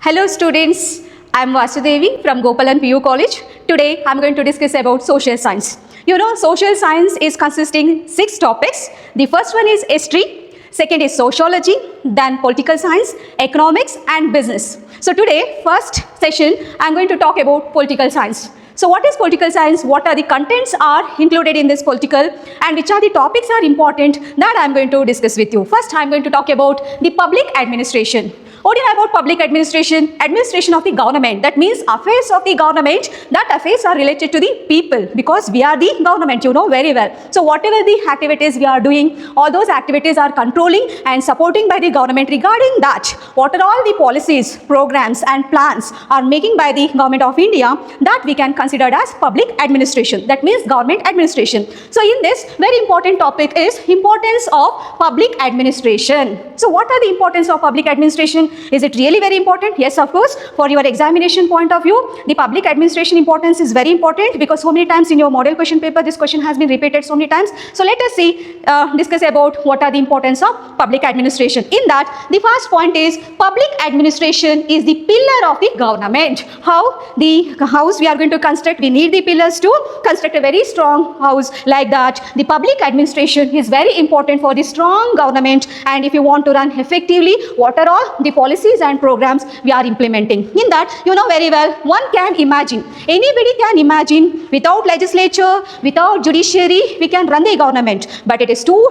Hello students, I am Vasudevi from Gopalan PU College. Today I am going to discuss about social science. You know, social science is consisting 6 topics. The first one is history, second is sociology, then political science, economics and business. So today, first session, I am going to talk about political science. So what is political science? What are the contents are included in this political and which are the topics are important that I am going to discuss with you. First, I am going to talk about the public administration. What do you know about public administration? Administration of the government. That means affairs of the government. That affairs are related to the people because we are the government, you know very well. So whatever the activities we are doing, all those activities are controlling and supporting by the government. Regarding that, what are all the policies, programs and plans are making by the government of India that we can consider as public administration. That means government administration. So in this, very important topic is importance of public administration. So what are the importance of public administration? Is it really very important? Yes, of course. For your examination point of view, the public administration importance is very important because so many times in your model question paper, this question has been repeated so many times. So let us see, discuss about what are the importance of public administration. In that, the first point is public administration is the pillar of the government. How the house we are going to construct, we need the pillars to construct a very strong house like that. The public administration is very important for the strong government, and if you want to run effectively, what are all the policies and programs we are implementing. In that, you know very well, one can imagine, anybody can imagine without legislature, without judiciary, we can run the government. But it is too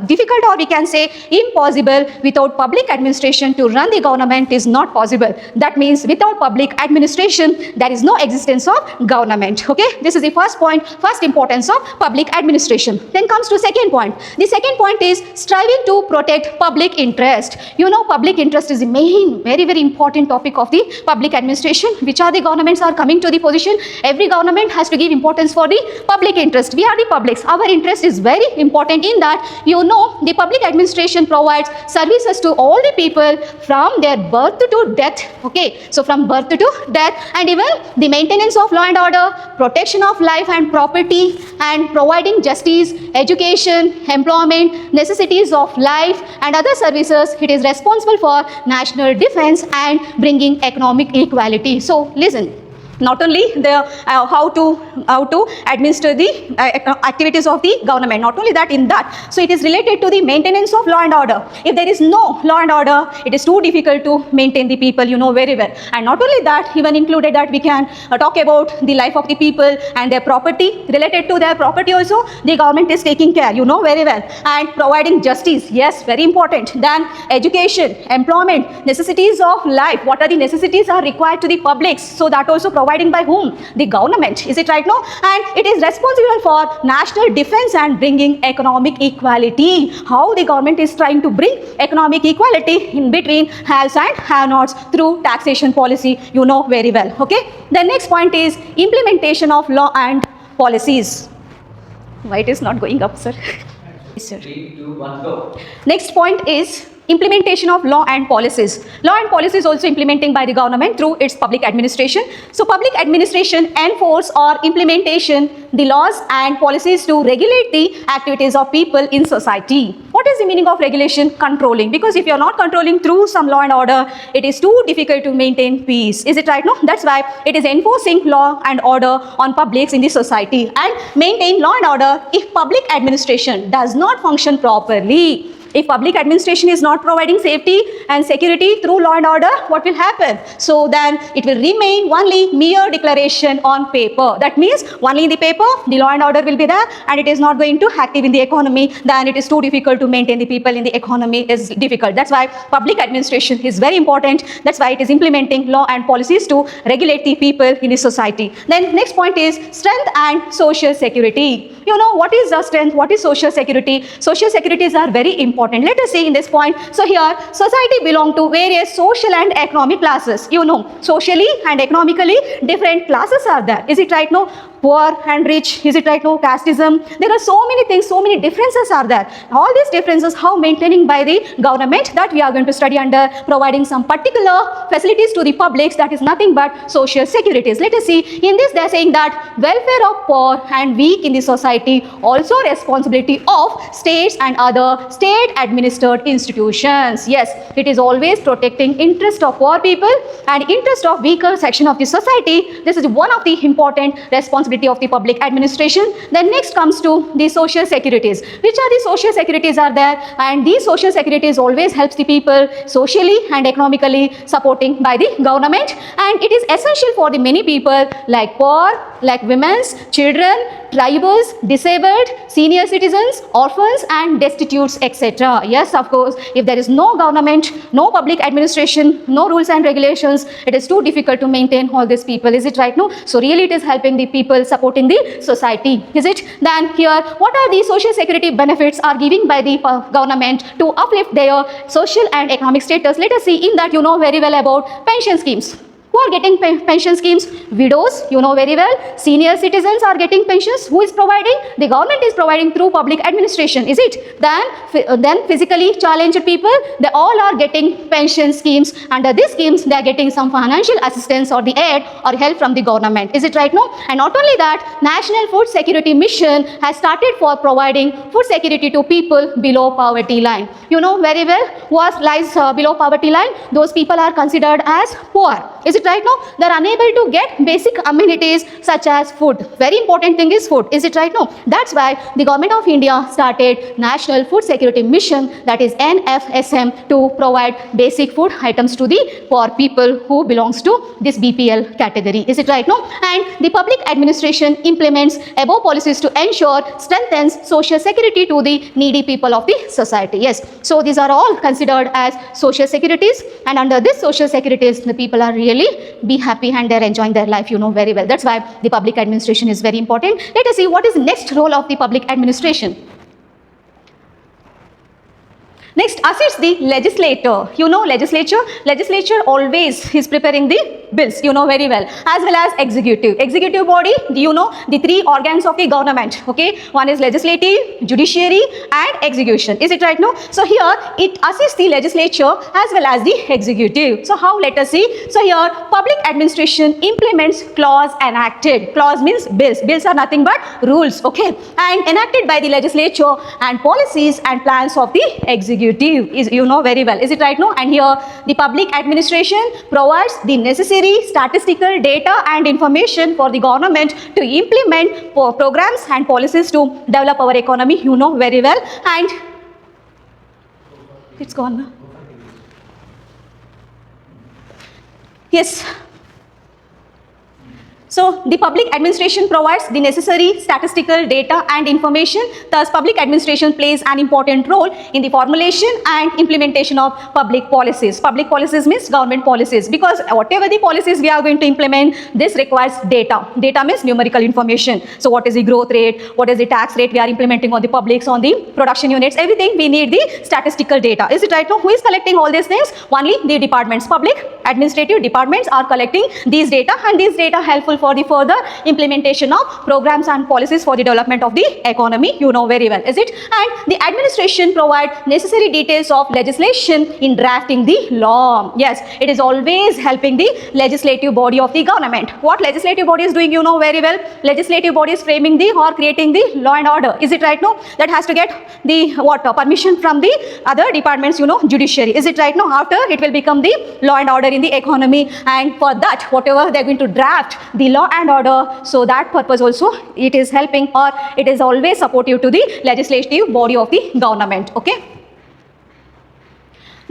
difficult, or we can say impossible. Without public administration to run the government is not possible. That means without public administration, there is no existence of government. Okay, this is the first point, first importance of public administration. Then comes to second point. The second point is striving to protect public interest. You know, public interest is the main, very important topic of the public administration. Which are the governments are coming to the position? Every government has to give importance for the public interest. We are the publics. Our interest is very important in that, you know, the public administration provides services to all the people from their birth to death. Okay, so from birth to death, and even the maintenance of law and order, protection of life and property, and providing justice, education, employment, necessities of life and other services. It is responsible for national defense and bringing economic equality. So listen, not only the how to administer the activities of the government, not only that, in that, so it is related to the maintenance of law and order. If there is no law and order, it is too difficult to maintain the people, you know very well. And not only that, even included that we can talk about the life of the people and their property. Related to their property also, the government is taking care, you know very well. And providing justice, yes, very important. Then education, employment, necessities of life. What are the necessities are required to the publics? So that also providing by whom? The government. Is it right now? And it is responsible for national defense and bringing economic equality. How the government is trying to bring economic equality in between haves and have-nots through taxation policy, you know very well. Okay. The next point is implementation of law and policies. Why it is not going up, sir? Yes, sir. 3, 2, 1, go. Next point is implementation of law and policies. Law and policies also implementing by the government through its public administration. So public administration enforce or implementation the laws and policies to regulate the activities of people in society. What is the meaning of regulation? Controlling. Because if you are not controlling through some law and order, it is too difficult to maintain peace. Is it right? No? That's why it is enforcing law and order on publics in the society and maintain law and order if public administration does not function properly. If public administration is not providing safety and security through law and order, what will happen? So then it will remain only mere declaration on paper. That means only in the paper, the law and order will be there and it is not going to active in the economy. Then it is too difficult to maintain the people in the economy is difficult. That's why public administration is very important. That's why it is implementing law and policies to regulate the people in the society. Then next point is strength and social security. You know, what is the strength? What is social security? Social securities are very important. Let us see in this point. So here, society belong to various social and economic classes. You know, socially and economically different classes are there. Is it right? No? poor and rich, is it right? No, casteism. There are so many things, so many differences are there. All these differences, how maintaining by the government, that we are going to study under providing some particular facilities to the publics, that is nothing but social securities. Let us see, in this they are saying that welfare of poor and weak in the society also responsibility of states and other state administered institutions. Yes, it is always protecting interest of poor people and interest of weaker section of the society. This is one of the important responsibility of the public administration. Then next comes to the social securities. Which are the social securities are there? And these social securities always helps the people socially and economically supporting by the government, and it is essential for the many people like poor, like women's, children, tribals, disabled, senior citizens, orphans and destitutes, etc. Yes, of course, if there is no government, no public administration, no rules and regulations, it is too difficult to maintain all these people, is it right? No, so really it is helping the people, supporting the society, is it? Then here, what are the social security benefits are given by the government to uplift their social and economic status? Let us see. In that, you know very well about pension schemes. Who are getting pension schemes? Widows, you know very well. Senior citizens are getting pensions. Who is providing? The government is providing through public administration, is it? Then physically challenged people, they all are getting pension schemes. Under these schemes, they are getting some financial assistance or the aid or help from the government, is it right? No? And not only that, National Food Security Mission has started for providing food security to people below poverty line. You know very well what lies below poverty line. Those people are considered as poor, is it right? No, they are unable to get basic amenities such as food. Very important thing is food, is it right? No, that's why the government of India started National Food Security Mission, that is NFSM, to provide basic food items to the poor people who belongs to this BPL category, is it right? No, and the public administration implements above policies to ensure strengthens social security to the needy people of the society. Yes, so these are all considered as social securities, and under this social securities, the people are really be happy and they're enjoying their life, you know very well. That's why the public administration is very important. Let us see what is the next role of the public administration. Next, assists the legislator. You know legislature always is preparing the bills, you know very well as executive. Executive body, you know the three organs of the government, okay? One is legislative, judiciary and execution, is it right? No? So here it assists the legislature as well as the executive. So how? Let us see. So here public administration implements clause enacted. Clause means bills. Bills are nothing but rules, okay? And enacted by the legislature and policies and plans of the executive, is, you know very well, is it right? No? And here the public administration provides the necessary statistical data and information for the government to implement programs and policies to develop our economy, you know very well. And it's gone now. Yes. So the public administration provides the necessary statistical data and information. Thus, public administration plays an important role in the formulation and implementation of public policies. Public policies means government policies, because whatever the policies we are going to implement, this requires data. Data means numerical information. So what is the growth rate? What is the tax rate we are implementing on the publics, on the production units? Everything we need the statistical data. Is it right? Now, who is collecting all these things? Only the departments. Public administrative departments are collecting these data, and these data helpful for the further implementation of programs and policies for the development of the economy, you know very well, is it? And the administration provide necessary details of legislation in drafting the law. Yes, it is always helping the legislative body of the government. What legislative body is doing, you know very well? Legislative body is framing the or creating the law and order, is it right? No, that has to get the permission from the other departments, you know, judiciary, is it right? No, after it will become the law and order in the economy, and for that whatever they are going to draft the law and order, so that purpose also it is helping, or it is always supportive to the legislative body of the government, okay?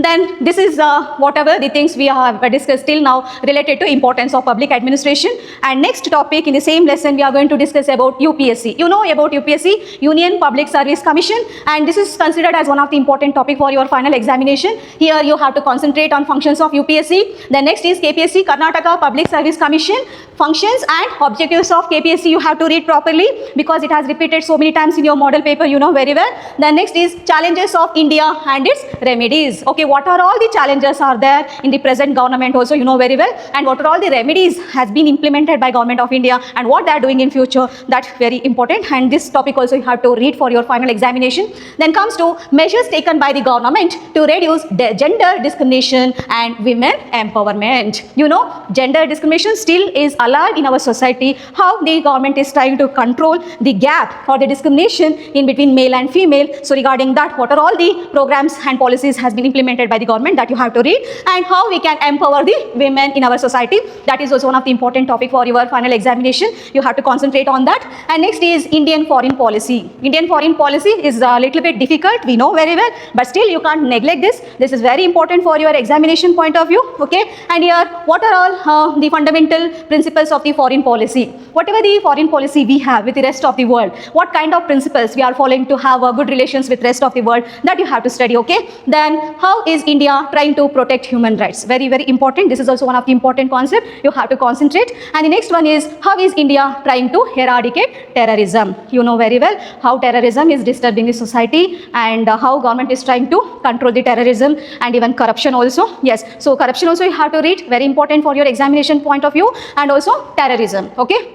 Then this is whatever the things we have discussed till now related to importance of public administration. And next topic in the same lesson we are going to discuss about UPSC. You know about UPSC, Union Public Service Commission, and this is considered as one of the important topic for your final examination. Here you have to concentrate on functions of UPSC. The next is KPSC, Karnataka Public Service Commission. Functions and objectives of KPSC you have to read properly, because it has repeated so many times in your model paper, you know very well. The next is challenges of India and its remedies. Okay, what are all the challenges are there in the present government also, you know very well, and what are all the remedies has been implemented by Government of India and what they are doing in future. That's very important, and this topic also you have to read for your final examination. Then comes to measures taken by the government to reduce gender discrimination and women empowerment. You know, gender discrimination still is alive in our society. How the government is trying to control the gap or the discrimination in between male and female. So regarding that, what are all the programs and policies has been implemented by the government that you have to read, and how we can empower the women in our society. That is also one of the important topic for your final examination. You have to concentrate on that. And next is Indian foreign policy. Indian foreign policy is a little bit difficult, we know very well, but still you can't neglect this. This is very important for your examination point of view. Okay, and here what are all the fundamental principles of the foreign policy? Whatever the foreign policy we have with the rest of the world, what kind of principles we are following to have good relations with rest of the world, that you have to study. Okay, then how is India trying to protect human rights? Very, very important. This is also one of the important concepts you have to concentrate. And the next one is, how is India trying to eradicate terrorism? You know very well how terrorism is disturbing the society, and how government is trying to control the terrorism and even corruption also. Yes, so corruption also you have to read, very important for your examination point of view, and also terrorism. Okay.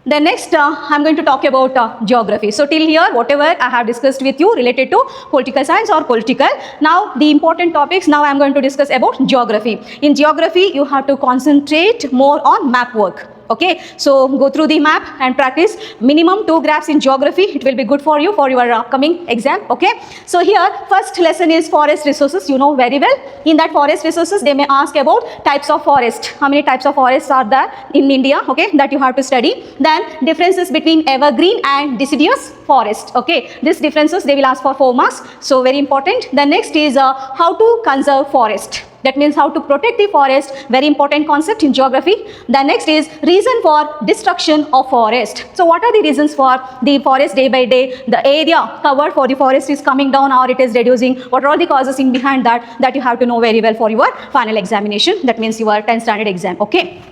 Then next, I'm going to talk about geography. So till here, whatever I have discussed with you related to political science or political. Now the important topics, now I'm going to discuss about geography. In geography, you have to concentrate more on map work. Okay, so go through the map and practice minimum 2 graphs in geography. It will be good for you for your upcoming exam. Okay, so here first lesson is forest resources. You know very well. In that forest resources, they may ask about types of forest. How many types of forests are there in India? Okay, that you have to study. Then differences between evergreen and deciduous forest. Okay, these differences they will ask for 4 marks. So very important. The next is how to conserve forest. That means how to protect the forest, very important concept in geography. The next is reason for destruction of forest. So what are the reasons for the forest day by day? The area covered for the forest is coming down or it is reducing. What are all the causes in behind that? That you have to know very well for your final examination. That means your 10th standard exam. Okay.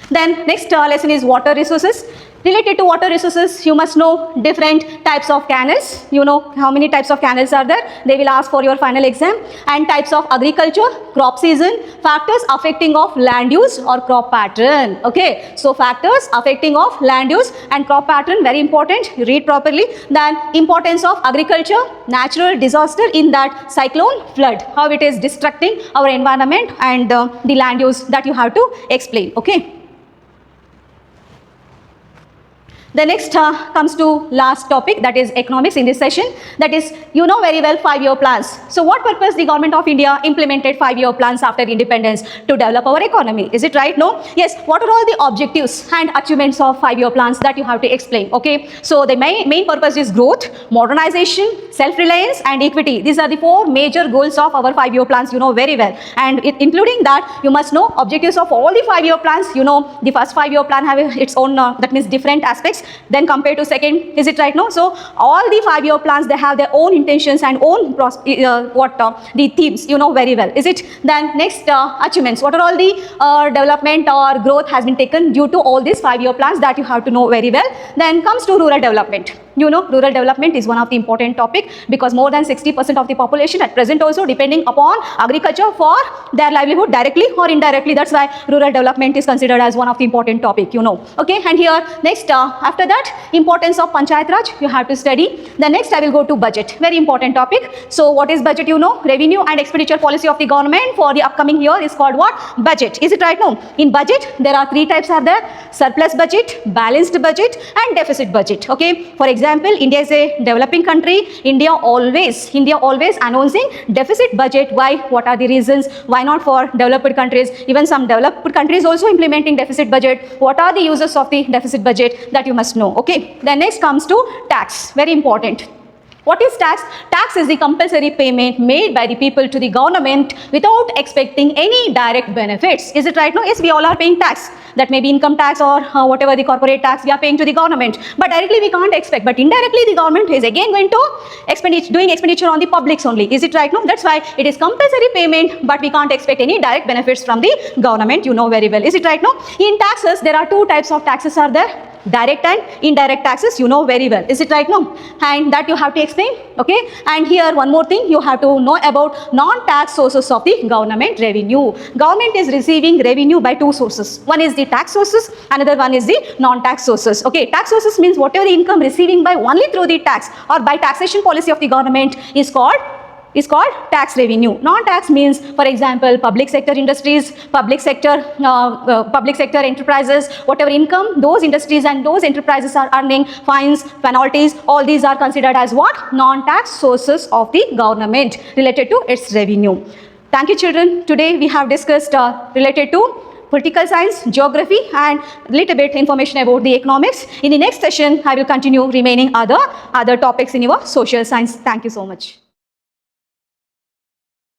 Then next lesson is water resources. Related to water resources, you must know different types of canals. You know how many types of canals are there. They will ask for your final exam. And types of agriculture, crop season, factors affecting of land use or crop pattern. Okay, so factors affecting of land use and crop pattern, very important. You read properly. Then importance of agriculture, natural disaster in that cyclone, flood. How it is destructing our environment and the land use, that you have to explain. Okay. The next comes to last topic, that is economics in this session. That is, you know very well 5-year plans. So what purpose the government of India implemented 5-year plans after independence? To develop our economy. Is it right? No? Yes. What are all the objectives and achievements of 5-year plans, that you have to explain? Okay. So the main purpose is growth, modernization, self-reliance and equity. These are the 4 major goals of our 5-year plans, you know very well. And including that, you must know objectives of all the 5-year plans. You know the first 5-year plan have its own, that means different aspects. Then compared to second, is it right? No? So all the 5-year plans, they have their own intentions and own the themes, you know very well. Is it? Then next achievements. What are all the development or growth has been taken due to all these 5-year plans, that you have to know very well. Then comes to rural development. You know, rural development is one of the important topic, because more than 60% of the population at present also depending upon agriculture for their livelihood, directly or indirectly. That's why rural development is considered as one of the important topic, you know. Okay, and here next after that, importance of Panchayat Raj, you have to study. The next I will go to budget, very important topic. So what is budget? You know, revenue and expenditure policy of the government for the upcoming year is called what? Budget. Is it right? No. In budget, there are 3 types are there: surplus budget, balanced budget and deficit budget. Okay, for example, India is a developing country. India always announcing deficit budget. Why? What are the reasons? Why not for developed countries? Even some developed countries also implementing deficit budget. What are the uses of the deficit budget? That you must know. Okay. Then next comes to tax. Very important. What is tax? Tax is the compulsory payment made by the people to the government without expecting any direct benefits. Is it right? No? Yes, we all are paying tax. That may be income tax or whatever the corporate tax we are paying to the government. But directly we can't expect. But indirectly the government is again going to doing expenditure on the publics only. Is it right? No? That's why it is compulsory payment, but we can't expect any direct benefits from the government. You know very well. Is it right? No? In taxes, there are 2 types of taxes are there. direct and indirect taxes, you know very well. Is it right now? And that you have to explain, okay? And here one more thing, you have to know about non-tax sources of the government revenue. Government is receiving revenue by two sources. One is the tax sources, another one is the non-tax sources. Okay, tax sources means whatever the income receiving by only through the tax or by taxation policy of the government is called tax revenue. Non-tax means, for example, public sector industries, public sector enterprises, whatever income those industries and those enterprises are earning, fines, penalties, all these are considered as what? Non-tax sources of the government related to its revenue. Thank you, children. Today we have discussed related to political science, geography, and little bit information about the economics. In the next session, I will continue remaining other topics in your social science. Thank you so much.